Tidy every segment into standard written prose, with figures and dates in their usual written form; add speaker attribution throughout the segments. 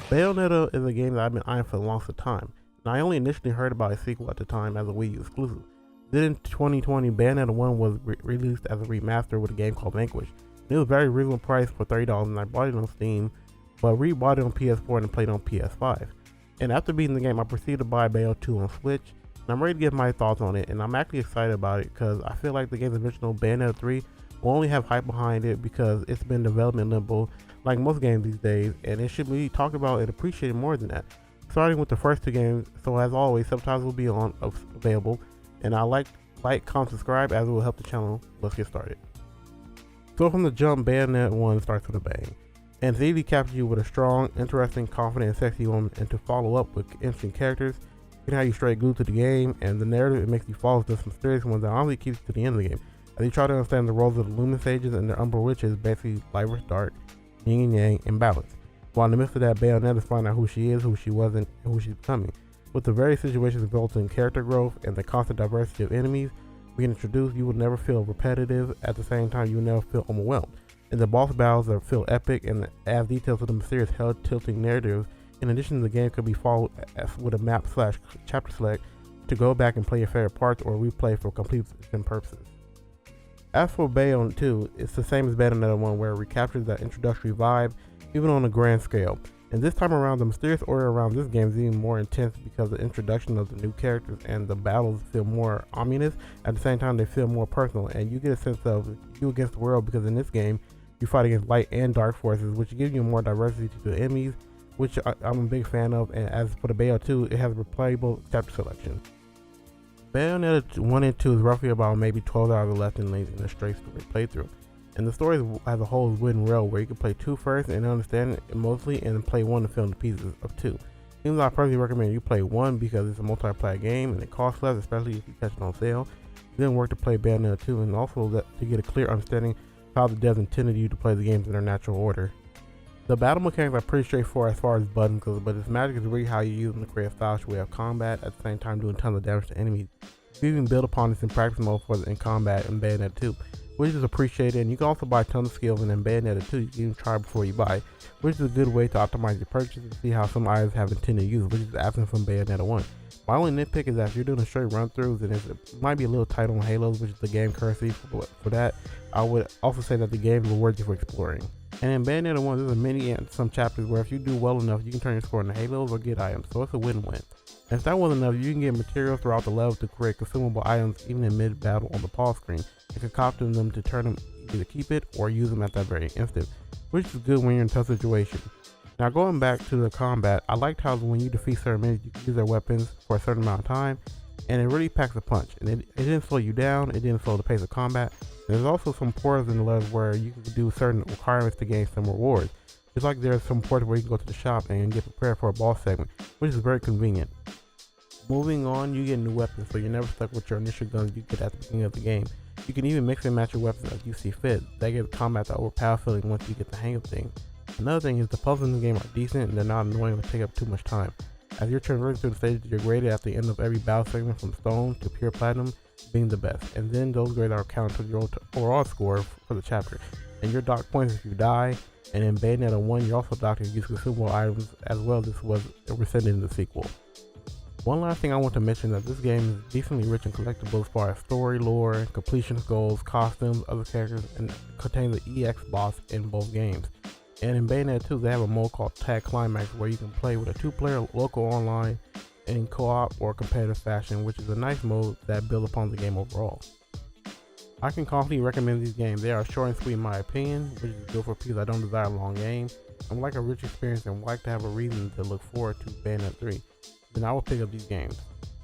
Speaker 1: Bayonetta is a game that I've been eyeing for the longest time, and I only initially heard about a sequel at the time as a Wii U exclusive. Then in 2020, Bayonetta 1 was released as a remaster with a game called Vanquish. And it was very reasonable price for $30, and I bought it on Steam, but rebought it on PS4 and played on PS5. And after beating the game, I proceeded to buy Bayonetta 2 on Switch, and I'm ready to give my thoughts on it, and I'm actually excited about it because I feel like the game's original Bayonetta 3 will only have hype behind it because it's been in development limbo like most games these days, and it should be talked about and appreciated more than that. Starting with the first two games, so as always, subtitles will be available, and I like, comment, subscribe as it will help the channel. Let's get started. So from the jump, Bayonetta 1 starts with a bang, and it's easily captures you with a strong, interesting, confident, and sexy woman, and to follow up with interesting characters, you know how you straight glued to the game, and the narrative it makes you follow this mysterious one that honestly keeps you to the end of the game, as you try to understand the roles of the Lumen Sages and their Umbra Witches, basically light versus dark, yin and yang, and balance. While in the midst of that, Bayonetta find out who she is, who she wasn't, and who she's becoming. With the various situations resulting in character growth and the constant diversity of enemies we can introduce, you will never feel repetitive. At the same time, you will never feel overwhelmed. And the boss battles that feel epic and add details to the mysterious hell-tilting narrative. In addition, the game could be followed with a map/chapter select to go back and play your favorite parts or replay for completion purposes. As for Bayonetta 2, it's the same as Bayonetta 1, where it recaptures that introductory vibe, even on a grand scale. And this time around, the mysterious order around this game is even more intense because the introduction of the new characters and the battles feel more ominous. At the same time, they feel more personal, and you get a sense of you against the world, because in this game, you fight against light and dark forces, which gives you more diversity to the enemies, which I'm a big fan of. And as for the Bayonetta 2, it has a replayable chapter selection. Bayonetta 1 and 2 is roughly about maybe 12 hours left in length in a straight story playthrough. And the story as a whole is wooden rail, where you can play 2 first and understand it mostly, and then play 1 to fill in the pieces of 2. Even though I personally recommend you play 1 because it's a multiplayer game and it costs less, especially if you catch it on sale. It didn't work to play Bayonetta 2, and also to get a clear understanding of how the devs intended you to play the games in their natural order. The battle mechanics are pretty straightforward as far as buttons goes, but its magic is really how you use them to create a stylish way of combat, at the same time doing tons of damage to enemies. You even build upon this in practice mode in combat in Bayonetta 2, which is appreciated. And you can also buy tons of skills, and in Bayonetta 2 you can even try before you buy, which is a good way to optimize your purchase and see how some items have intended use, which is absent from Bayonetta 1. My only nitpick is that if you're doing a straight run throughs, and it might be a little tight on Halos, which is the game currency for that. I would also say that the game is worthy for exploring. And in Bayonetta 1, there's a mini and some chapters where if you do well enough, you can turn your score into Halos or get items, so it's a win-win. And if that wasn't enough, you can get materials throughout the level to create consumable items even in mid-battle on the pause screen, and concoct them to turn them, either keep it or use them at that very instant, which is good when you're in a tough situation. Now going back to the combat, I liked how when you defeat certain enemies, you can use their weapons for a certain amount of time, and it really packs a punch. And it didn't slow you down, it didn't slow the pace of combat. There's also some portals in the levels where you can do certain requirements to gain some rewards. Just like there's some portals where you can go to the shop and get prepared for a boss segment, which is very convenient. Moving on, you get new weapons, so you're never stuck with your initial guns you get at the beginning of the game. You can even mix and match your weapons as you see fit. That gives combat the overpower feeling once you get the hang of things. Another thing is the puzzles in the game are decent and they're not annoying to take up too much time. As you're traversing through the stages, you're graded at the end of every battle segment from stone to pure platinum, being the best. And then those grades are counted to your overall score for the chapter. And your dock points if you die. And in Bayonetta 1, you're also docked if you use consumable items, as well. This was rescinded in the sequel. One last thing I want to mention is that this game is decently rich in collectibles as far as story, lore, completion goals, costumes, other characters, and contains the EX boss in both games. And in Bayonetta 2, they have a mode called Tag Climax, where you can play with a 2-player local online in co-op or competitive fashion, which is a nice mode that builds upon the game overall. I can confidently recommend these games. They are short and sweet in my opinion, which is good for people that don't desire a long game and like a rich experience and like to have a reason to look forward to Bayonetta 3. Then I will pick up these games.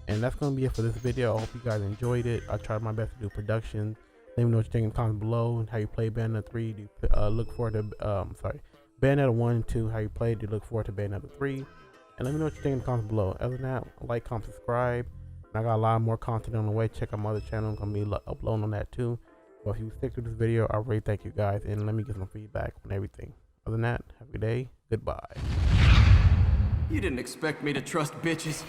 Speaker 1: And that's going to be it for this video. I hope you guys enjoyed it. I tried my best to do production. Let me know what you think in the comments below, and how you play Bayonetta 3. Do you look forward to Bayonetta 1 and 2, how you played? Do you look forward to Bayonetta 3? And let me know what you think in the comments below. Other than that, like, comment, subscribe. And I got a lot more content on the way. Check out my other channel. I'm gonna be uploading on that too. So if you stick to this video, I really thank you guys, and let me get some feedback on everything. Other than that, have a good day. Goodbye.
Speaker 2: You didn't expect me to trust bitches.